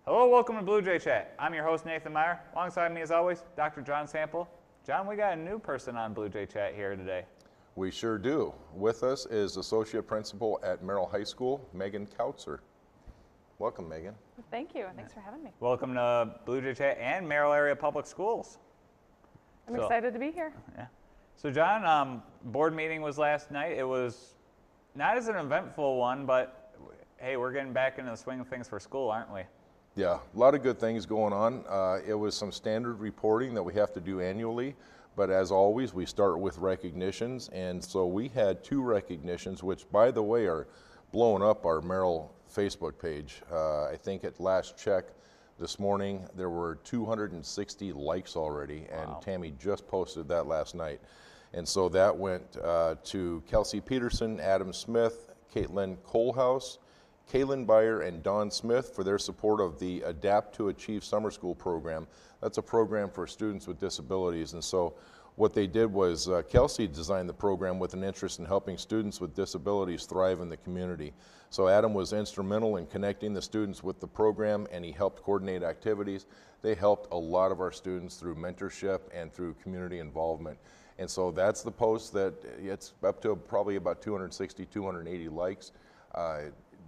Hello, welcome to Blue Jay Chat. I'm your host, Nathan Meyer. Alongside me, as always, Dr. John Sample. John, we got a new person on Blue Jay Chat here today. We sure do. With us is Associate Principal at Merrill High School, Megan Kautzer. Welcome, Megan. Thank you. Thanks for having me. Welcome to Blue Jay Chat and Merrill Area Public Schools. I'm excited to be here. Yeah. So, John, board meeting was last night. It was not as an eventful one, but hey, we're getting back into the swing of things for school, aren't we? Yeah, a lot of good things going on. It was some standard reporting that we have to do annually, but as always, we start with recognitions, and so we had 2 recognitions, which, by the way, are blowing up our Merrill Facebook page. I think at last check this morning, there were 260 likes already, and Wow. Tammy just posted that last night. And so that went to Kelsey Peterson, Adam Smith, Caitlin Colehouse, Kaylin Byer, and Dawn Smith for their support of the Adapt to Achieve Summer School program. That's a program for students with disabilities. And so what they did was Kelsey designed the program with an interest in helping students with disabilities thrive in the community. So Adam was instrumental in connecting the students with the program, and he helped coordinate activities. They helped a lot of our students through mentorship and through community involvement. And so that's the post that it's up to probably about 260, 280 likes.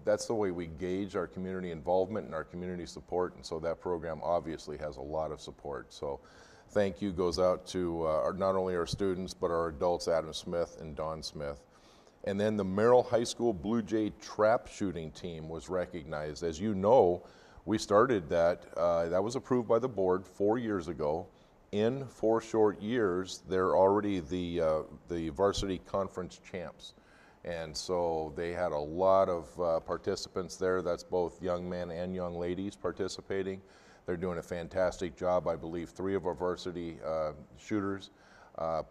That's the way we gauge our community involvement and our community support, and so that program obviously has a lot of support. So thank you goes out to not only our students, but our adults, Adam Smith and Dawn Smith. And then the Merrill High School Blue Jay trap shooting team was recognized. As you know, we started that, that was approved by the board 4 years ago. In 4 short years, they're already the varsity conference champs. And so they had a lot of participants there. That's both young men and young ladies participating. They're doing a fantastic job. I believe 3 of our varsity shooters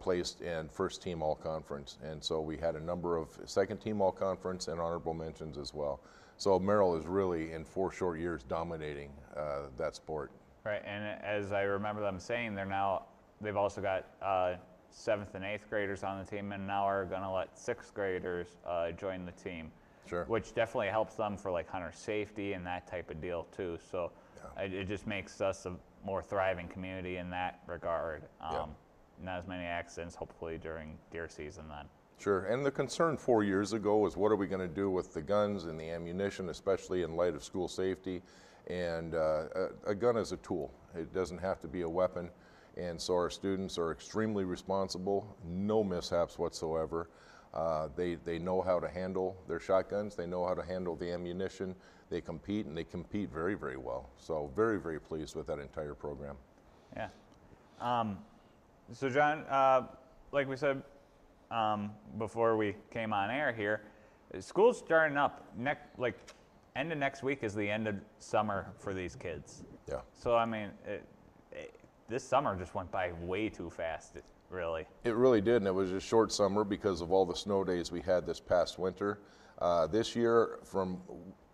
placed in first team all conference. And so we had a number of second team all conference and honorable mentions as well. So Merrill is really in 4 short years dominating that sport. Right, and as I remember them saying, they've also got 7th and 8th graders on the team, and now are going to let 6th graders join the team. Sure. Which definitely helps them for like hunter safety and that type of deal too. So Yeah. it just makes us a more thriving community in that regard. Yeah. Not as many accidents, hopefully, during deer season then. Sure, and the concern 4 years ago was what are we going to do with the guns and the ammunition, especially in light of school safety. And a gun is a tool. It doesn't have to be a weapon. And so our students are extremely responsible, no mishaps whatsoever. They know how to handle their shotguns, they know how to handle the ammunition, they compete, and they compete very, very well. So very, very pleased with that entire program. Yeah. So John, like we said before we came on air here, school's starting up. End of next week is the end of summer for these kids. Yeah. So I mean, this summer just went by way too fast, really. It really did, and it was a short summer because of all the snow days we had this past winter. This year, from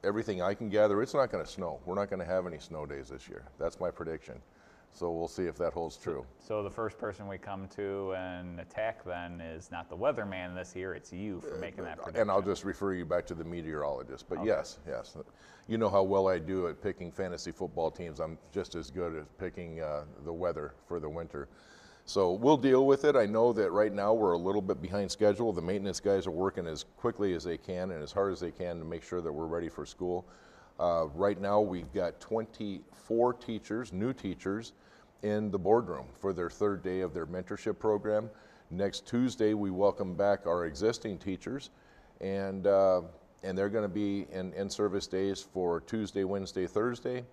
everything I can gather, it's not going to snow. We're not going to have any snow days this year. That's my prediction. So we'll see if that holds true. So the first person we come to and attack then is not the weatherman this year, it's you for making that prediction. And I'll just refer you back to the meteorologist. But Okay. yes. You know how well I do at picking fantasy football teams. I'm just as good at picking the weather for the winter. So we'll deal with it. I know that right now we're a little bit behind schedule. The maintenance guys are working as quickly as they can and as hard as they can to make sure that we're ready for school. Right now we've got 24 teachers, new teachers, in the boardroom for their 3rd day of their mentorship program. Next Tuesday we welcome back our existing teachers, and they're going to be in service days for Tuesday, Wednesday, Thursday,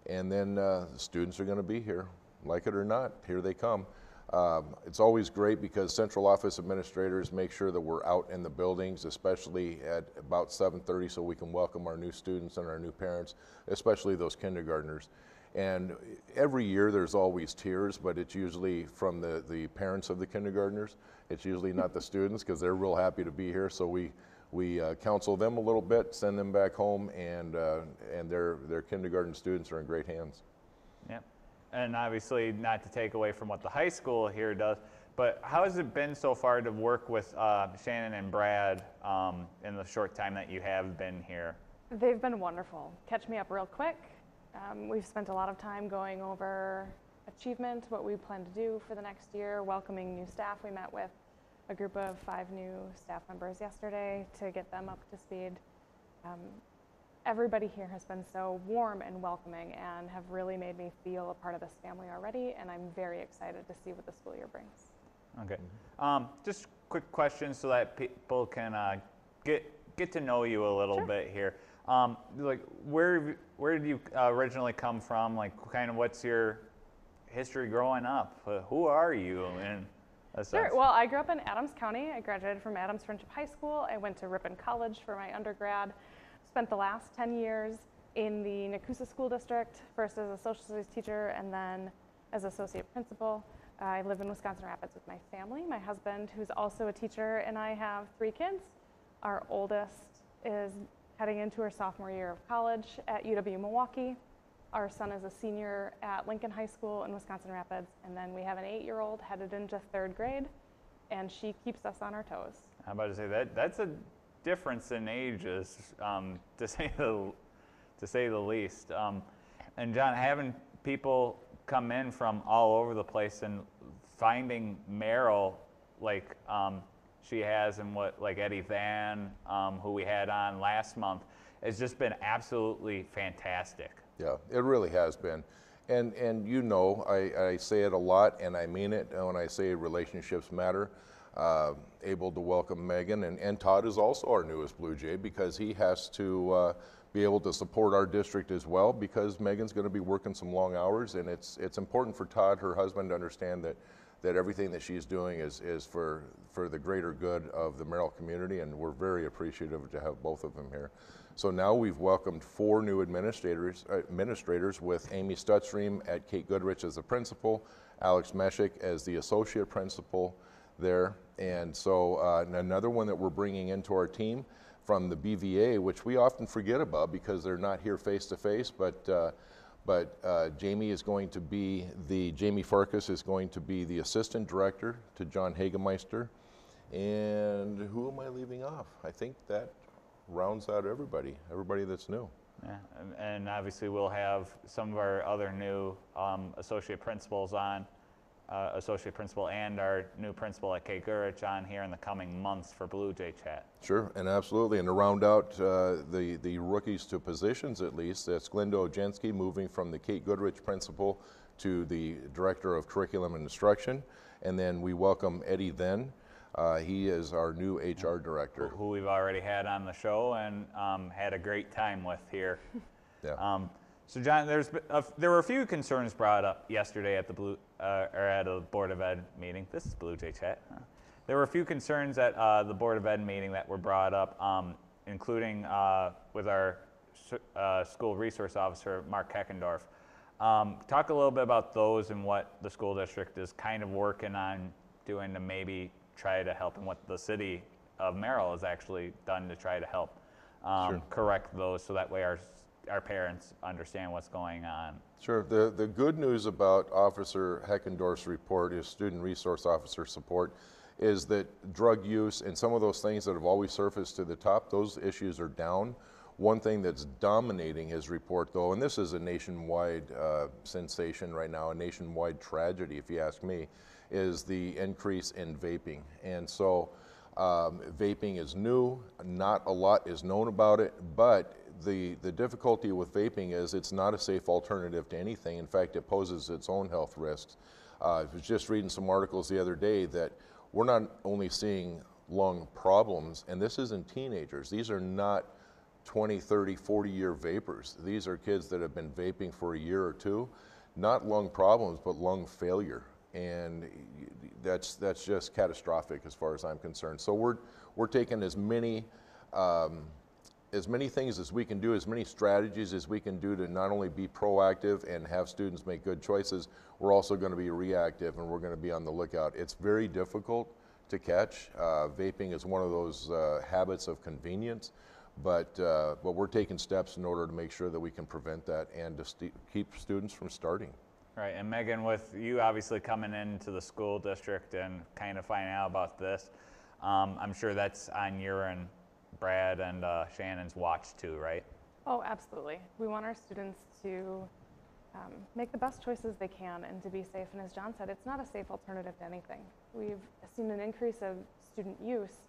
and then the students are going to be here. Like it or not, here they come. It's always great because central office administrators make sure that we're out in the buildings, especially at about 7:30, so we can welcome our new students and our new parents, especially those kindergartners. And every year there's always tears, but it's usually from the parents of the kindergartners. It's usually not the students because they're real happy to be here. So we counsel them a little bit, send them back home, and their kindergarten students are in great hands. Yep. and obviously not to take away from what the high school here does, but how has it been so far to work with Shannon and Brad in the short time that you have been here? They've been wonderful. Catch me up real quick. We've spent a lot of time going over achievement, what we plan to do for the next year, welcoming new staff. We met with a group of 5 new staff members yesterday to get them up to speed. Everybody here has been so warm and welcoming and have really made me feel a part of this family already, and I'm very excited to see what the school year brings. Okay. Just quick questions so that people can get to know you a little bit here. Like, where did you originally come from? Like, kind of what's your history growing up? Who are you in a sense? Sure. Well, I grew up in Adams County. I graduated from Adams Friendship High School. I went to Ripon College for my undergrad. Spent the last 10 years in the Nakusa School District, first as a social studies teacher and then as associate principal. I live in Wisconsin Rapids with my family, my husband, who's also a teacher, and I have 3 kids. Our oldest is heading into her sophomore year of college at UW Milwaukee. Our son is a senior at Lincoln High School in Wisconsin Rapids, and then we have an 8-year-old headed into 3rd grade, and she keeps us on our toes. How about to say that's a difference in ages, to say the least. And John, having people come in from all over the place and finding Merrill like she has, and what like Eddie Van, who we had on last month, has just been absolutely fantastic. Yeah, it really has been. And you know, I say it a lot, and I mean it when I say relationships matter. Able to welcome Megan, and Todd is also our newest Blue Jay, because he has to be able to support our district as well, because Megan's going to be working some long hours, and it's important for Todd, her husband, to understand that everything that she's doing is for the greater good of the Merrill community, and we're very appreciative to have both of them here. So now we've welcomed 4 new administrators with Amy Stutstream at Kate Goodrich as the principal, Alex Meshik as the associate principal there, and so another one that we're bringing into our team from the BVA, which we often forget about because they're not here face to face, but Jamie Farkas is going to be the assistant director to John Hagemeister. And who am I leaving off? I think that rounds out everybody that's new. Yeah, and obviously we'll have some of our other new associate principals on, associate principal and our new principal at Kate Goodrich on here in the coming months for Blue Jay Chat. Sure, and absolutely. And to round out the rookies to positions, at least, that's Glenda Ojensky moving from the Kate Goodrich principal to the director of curriculum and instruction. And then we welcome Eddie Then. He is our new HR director. Who we've already had on the show and had a great time with here. Yeah. So John, there were a few concerns brought up yesterday at the at a Board of Ed meeting. This is Blue Jay Chat. There were a few concerns at the Board of Ed meeting that were brought up, including with our school resource officer, Mark Heckendorf. Talk a little bit about those and what the school district is kind of working on doing to maybe try to help, and what the city of Merrill has actually done to try to help correct those, so that way our parents understand what's going on. Sure. The good news about Officer Heckendorf's report, his student resource officer support, is that drug use and some of those things that have always surfaced to the top, those issues are down. One thing that's dominating his report, though, and this is a nationwide sensation right now, a nationwide tragedy, if you ask me, is the increase in vaping. And so vaping is new, not a lot is known about it, but the difficulty with vaping is it's not a safe alternative to anything. In fact, it poses its own health risks. I was just reading some articles the other day that we're not only seeing lung problems, and this isn't teenagers, these are not 20, 30, 40-year vapors. These are kids that have been vaping for a year or two, not lung problems, but lung failure. And that's just catastrophic as far as I'm concerned. So we're taking as many things as we can do, as many strategies as we can do to not only be proactive and have students make good choices, we're also going to be reactive, and we're going to be on the lookout. It's very difficult to catch. Vaping is one of those habits of convenience, but we're taking steps in order to make sure that we can prevent that and to keep students from starting. Right, and Megan, with you obviously coming into the school district and kind of finding out about this, I'm sure that's on your and Brad and Shannon's watch too, right? Oh, absolutely. We want our students to make the best choices they can and to be safe. And as John said, it's not a safe alternative to anything. We've seen an increase of student use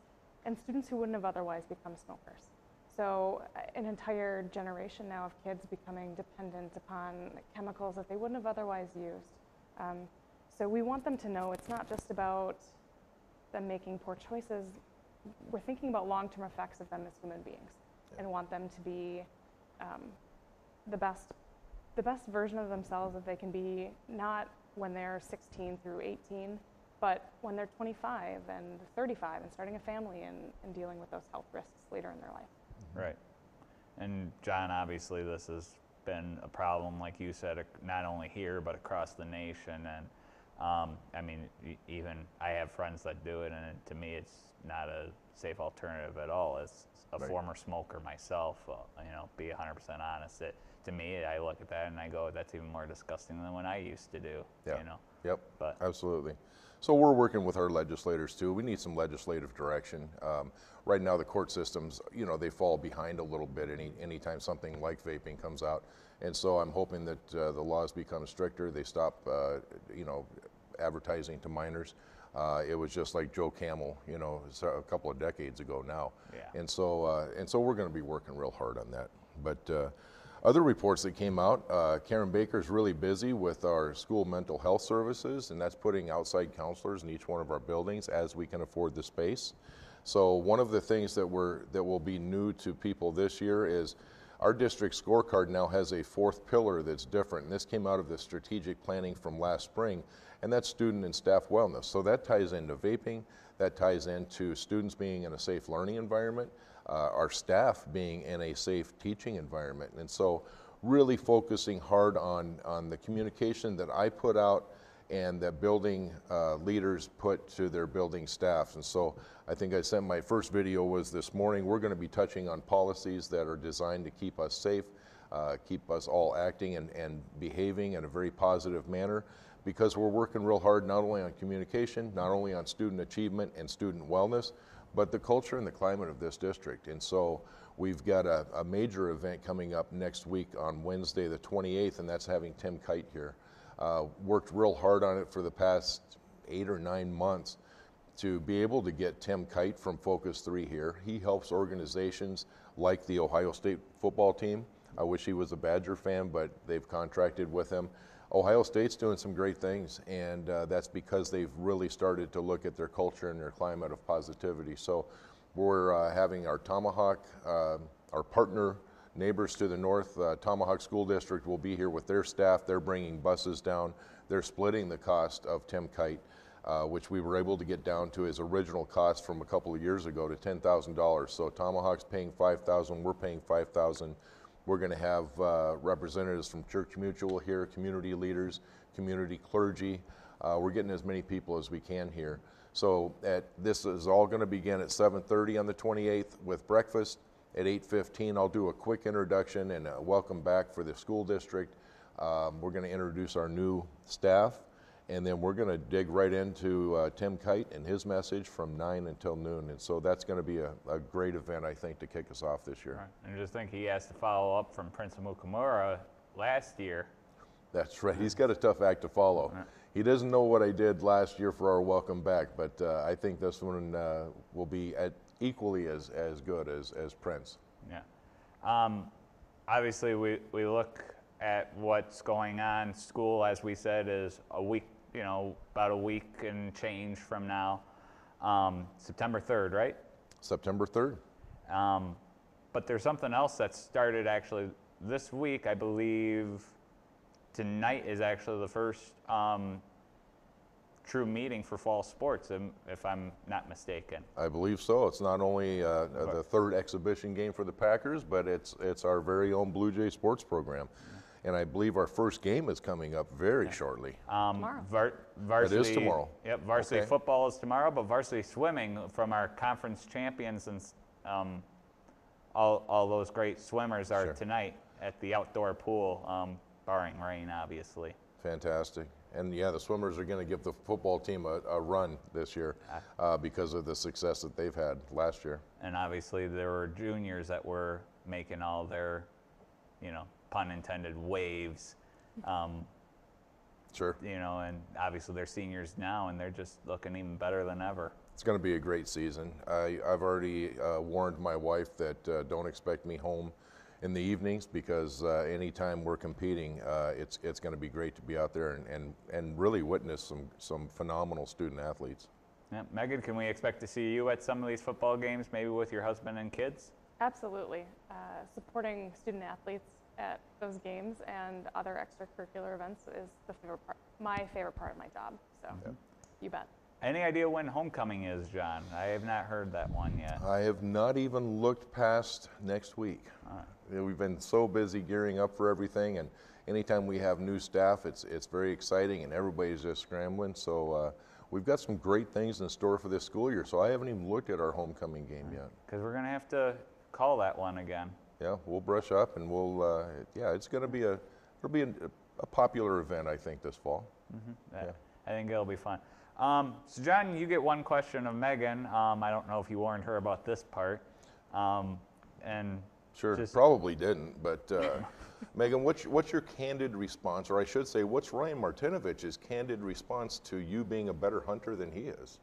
and students who wouldn't have otherwise become smokers. So an entire generation now of kids becoming dependent upon chemicals that they wouldn't have otherwise used. So we want them to know it's not just about them making poor choices. We're thinking about long-term effects of them as human beings and want them to be the best version of themselves that they can be, not when they're 16 through 18, but when they're 25 and 35 and starting a family and dealing with those health risks later in their life. Right. And John, obviously this has been a problem, like you said, not only here, but across the nation. And I mean, even I have friends that do it, and to me, it's not a safe alternative at all. As a former smoker myself, you know, be 100% honest. To me, I look at that and I go, that's even more disgusting than what I used to do. Yeah. You know. Yep. But absolutely. So we're working with our legislators too. We need some legislative direction. Right now, the court systems, you know, they fall behind a little bit anytime something like vaping comes out. And so I'm hoping that the laws become stricter. They stop, you know, advertising to minors. It was just like Joe Camel, you know, a couple of decades ago now. Yeah. And so we're going to be working real hard on that. But other reports that came out, Karen Baker's really busy with our school mental health services, and that's putting outside counselors in each one of our buildings as we can afford the space. So one of the things that will be new to people this year is our district scorecard now has a fourth pillar that's different. And this came out of the strategic planning from last spring, and that's student and staff wellness. So that ties into vaping, that ties into students being in a safe learning environment, our staff being in a safe teaching environment. And so really focusing hard on the communication that I put out and that building leaders put to their building staffs. And so I think I sent my first video was this morning. We're going to be touching on policies that are designed to keep us safe, keep us all acting and behaving in a very positive manner, because we're working real hard not only on communication, not only on student achievement and student wellness, but the culture and the climate of this district. And so we've got a major event coming up next week on Wednesday the 28th, and that's having Tim Kite here. Worked real hard on it for the past 8 or 9 months to be able to get Tim Kite from Focus 3 here. He helps organizations like the Ohio State football team. I wish he was a Badger fan, but they've contracted with him. Ohio State's doing some great things, and that's because they've really started to look at their culture and their climate of positivity. So we're having our Tomahawk, our partner neighbors to the north, Tomahawk School District will be here with their staff. They're bringing buses down. They're splitting the cost of Tim Kite, which we were able to get down to his original cost from a couple of years ago to $10,000. So Tomahawk's paying $5,000, we're paying $5,000. We're going to have representatives from Church Mutual here, community leaders, community clergy. We're getting as many people as we can here. So this is all going to begin at 7:30 on the 28th with breakfast. At 8:15, I'll do a quick introduction and a welcome back for the school district. We're going to introduce our new staff, and then we're going to dig right into Tim Kite and his message from 9 until noon. And so that's going to be a great event, I think, to kick us off this year. Right. And just think he has to follow up from Prince Amukamura last year. That's right. He's got a tough act to follow. Right. He doesn't know what I did last year for our welcome back, but I think this one will be equally as good as Prince. Yeah. Obviously, we look at what's going on. School, as we said, is a week, you know, about a week and change from now. September 3rd, right? September 3rd. But there's something else that started actually this week, I believe. Tonight is actually the first true meeting for fall sports, if I'm not mistaken. I believe so. It's not only the third exhibition game for the Packers, but it's our very own Blue Jay sports program. And I believe our first game is coming up very shortly. Tomorrow. Varsity, It is tomorrow. Yep, varsity football is tomorrow, but varsity swimming from our conference champions and all those great swimmers are tonight at the outdoor pool, barring rain, obviously. fantastic. And yeah, the swimmers are going to give the football team a run this year because of the success that they've had last year. And obviously there were juniors that were making all their, pun intended, waves. Sure. And obviously they're seniors now, and they're just looking even better than ever. It's going to be a great season. I've already warned my wife that don't expect me home in the evenings because anytime we're competing, it's going to be great to be out there and really witness some phenomenal student athletes. Yeah. Megan, can we expect to see you at some of these football games, maybe with your husband and kids? Absolutely. Supporting student athletes at those games and other extracurricular events is my favorite part of my job. So you bet. Any idea when homecoming is, John? I have not heard that one yet. I have not even looked past next week. We've been so busy gearing up for everything, and anytime we have new staff, it's very exciting, and everybody's just scrambling. So we've got some great things in store for this school year. So I haven't even looked at our homecoming game yet. Because we're going to have to call that one again. Yeah, we'll brush up, and we'll. It's going to be a popular event, I think, this fall. Mm-hmm. I think it'll be fun. So John, you get one question of Megan. I don't know if you warned her about this part. And sure, probably didn't. But Megan, what's your candid response, or I should say, what's Ryan Martinovich's candid response to you being a better hunter than he is?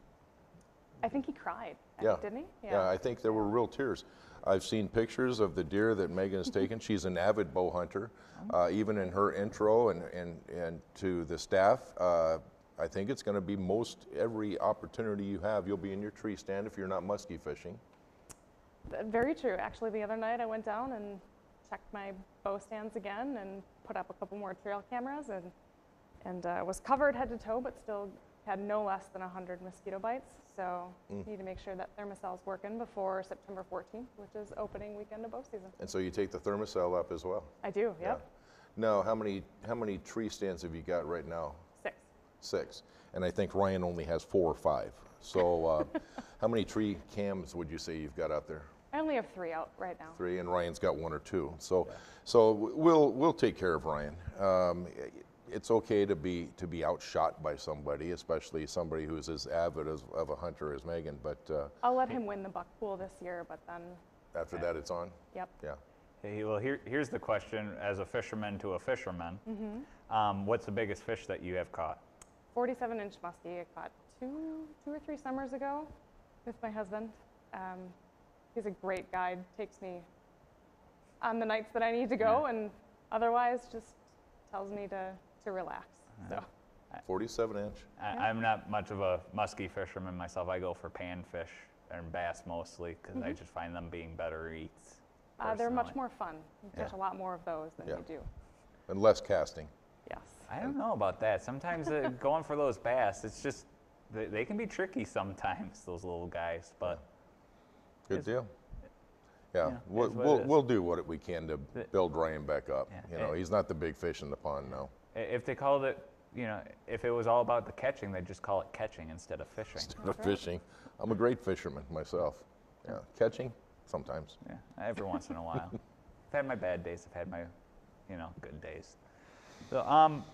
I think he cried. Yeah. Didn't he? Yeah, I think there were real tears. I've seen pictures of the deer that Megan has taken. She's an avid bow hunter. Even in her intro and to the staff, I think it's going to be most every opportunity you have, you'll be in your tree stand if you're not muskie fishing. Very true. Actually, the other night I went down and checked my bow stands again and put up a couple more trail cameras and was covered head to toe, but still had no less than 100 mosquito bites. So need to make sure that Thermacel's working before September 14th, which is opening weekend of bow season. And so you take the Thermacell up as well? I do, yep. Yeah. Now, how many tree stands have you got right now? 6. 6. And I think Ryan only has 4 or 5. So how many tree cams would you say you've got out there? I only have 3 out right now. 3, and Ryan's got 1 or 2. So we'll take care of Ryan. It's okay to be outshot by somebody, especially somebody who's as avid of a hunter as Megan. But I'll let him win the buck pool this year, but then after that, it's on. Yep. Yeah. Hey, well, here's the question: as a fisherman to a fisherman, what's the biggest fish that you have caught? 47-inch muskie I caught 2 or 3 summers ago with my husband. He's a great guide. Takes me on the nights that I need to go, and otherwise just tells me to relax. So 47-inch. I'm not much of a musky fisherman myself. I go for panfish and bass mostly because I just find them being better eats. They're much more fun. You catch a lot more of those than you do. And less casting. Yes. I don't know about that. Sometimes going for those bass, it's just they can be tricky sometimes. Those little guys, but good deal. Yeah, Yeah, we'll do what we can to build Ryan back up. Yeah. He's not the big fish in the pond now. if they called it, if it was all about the catching, they'd just call it catching instead of fishing. Instead of fishing, I'm a great fisherman myself. Yeah, catching sometimes. Yeah, every once in a while. I've had my bad days. I've had my, good days. So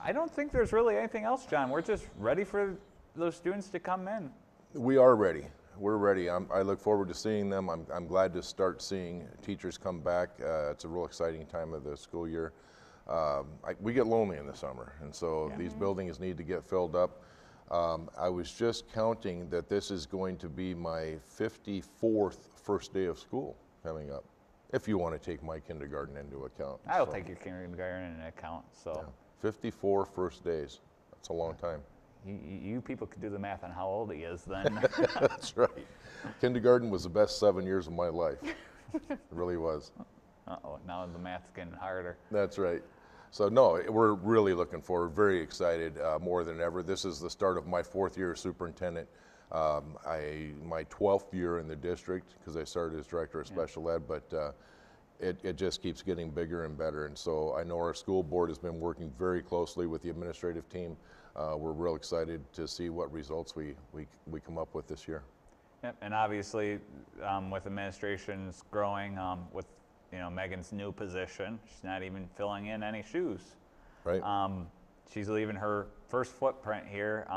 I don't think there's really anything else, John. We're just ready for those students to come in. We are ready. We're ready. I look forward to seeing them. I'm glad to start seeing teachers come back. It's a real exciting time of the school year. We get lonely in the summer, and so these buildings need to get filled up. I was just counting that this is going to be my 54th first day of school coming up, if you want to take my kindergarten into account. I'll take your kindergarten into account. So 54 first days. That's a long time. You people could do the math on how old he is then. That's right. Kindergarten was the best 7 years of my life. It really was. Uh-oh, now the math's getting harder. That's right. So no, we're really looking forward, very excited more than ever. This is the start of my 4th year as superintendent. My 12th year in the district because I started as director of special ed, but it just keeps getting bigger and better. And so I know our school board has been working very closely with the administrative team. We're real excited to see what results we come up with this year. Yep, and obviously with administrations growing, with Megan's new position, she's not even filling in any shoes. Right. she's leaving her first footprint here.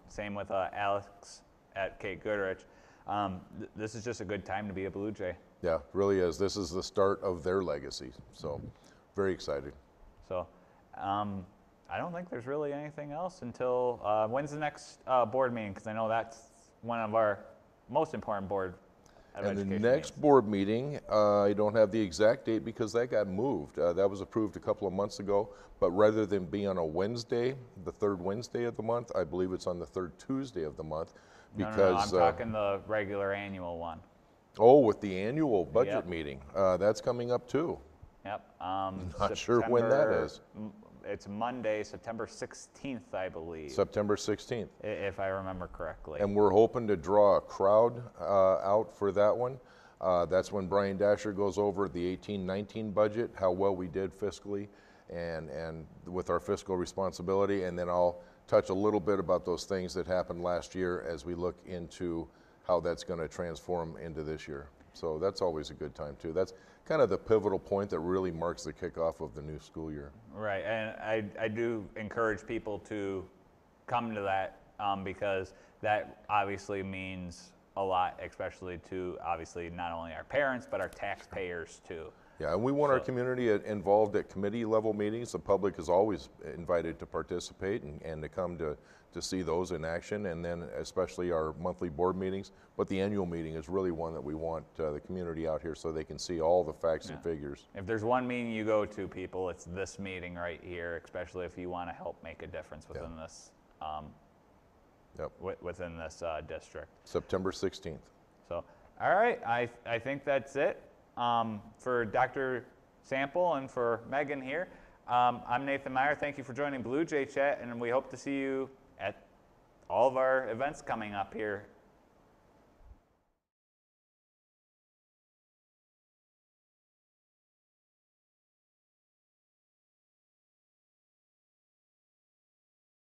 Same with Alex at Kate Goodrich. This is just a good time to be a Blue Jay. Yeah, really is. This is the start of their legacy. So very excited. So I don't think there's really anything else until, when's the next board meeting? Because I know that's one of our most important board of And the education next meetings. board meeting, I don't have the exact date because that got moved. That was approved a couple of months ago, but rather than be on a Wednesday, the third Wednesday of the month, I believe it's on the third Tuesday of the month. No, Because, I'm talking the regular annual one. oh, with the annual budget Yep. meeting, that's coming up too. Yep. Not sure when that is. It's Monday, September 16th, I believe, September 16th. if I remember correctly. And we're hoping to draw a crowd out for that one. That's when Brian Dasher goes over the 18-19 budget, how well we did fiscally and with our fiscal responsibility. And then I'll touch a little bit about those things that happened last year as we look into how that's going to transform into this year. So that's always a good time too. That's kind of the pivotal point that really marks the kickoff of the new school year. Right, and I do encourage people to come to that because that obviously means a lot, especially to obviously not only our parents, but our taxpayers too. Yeah, and we want our community involved at committee level meetings. The public is always invited to participate and to come to see those in action, and then especially our monthly board meetings. But the annual meeting is really one that we want the community out here so they can see all the facts and figures. If there's one meeting you go to, people, it's this meeting right here, especially if you want to help make a difference within this within this district. September 16th. So, all right, I think that's it for Dr. Sample and for Megan here. I'm Nathan Meyer. Thank you for joining Blue Jay Chat, and we hope to see you at all of our events coming up here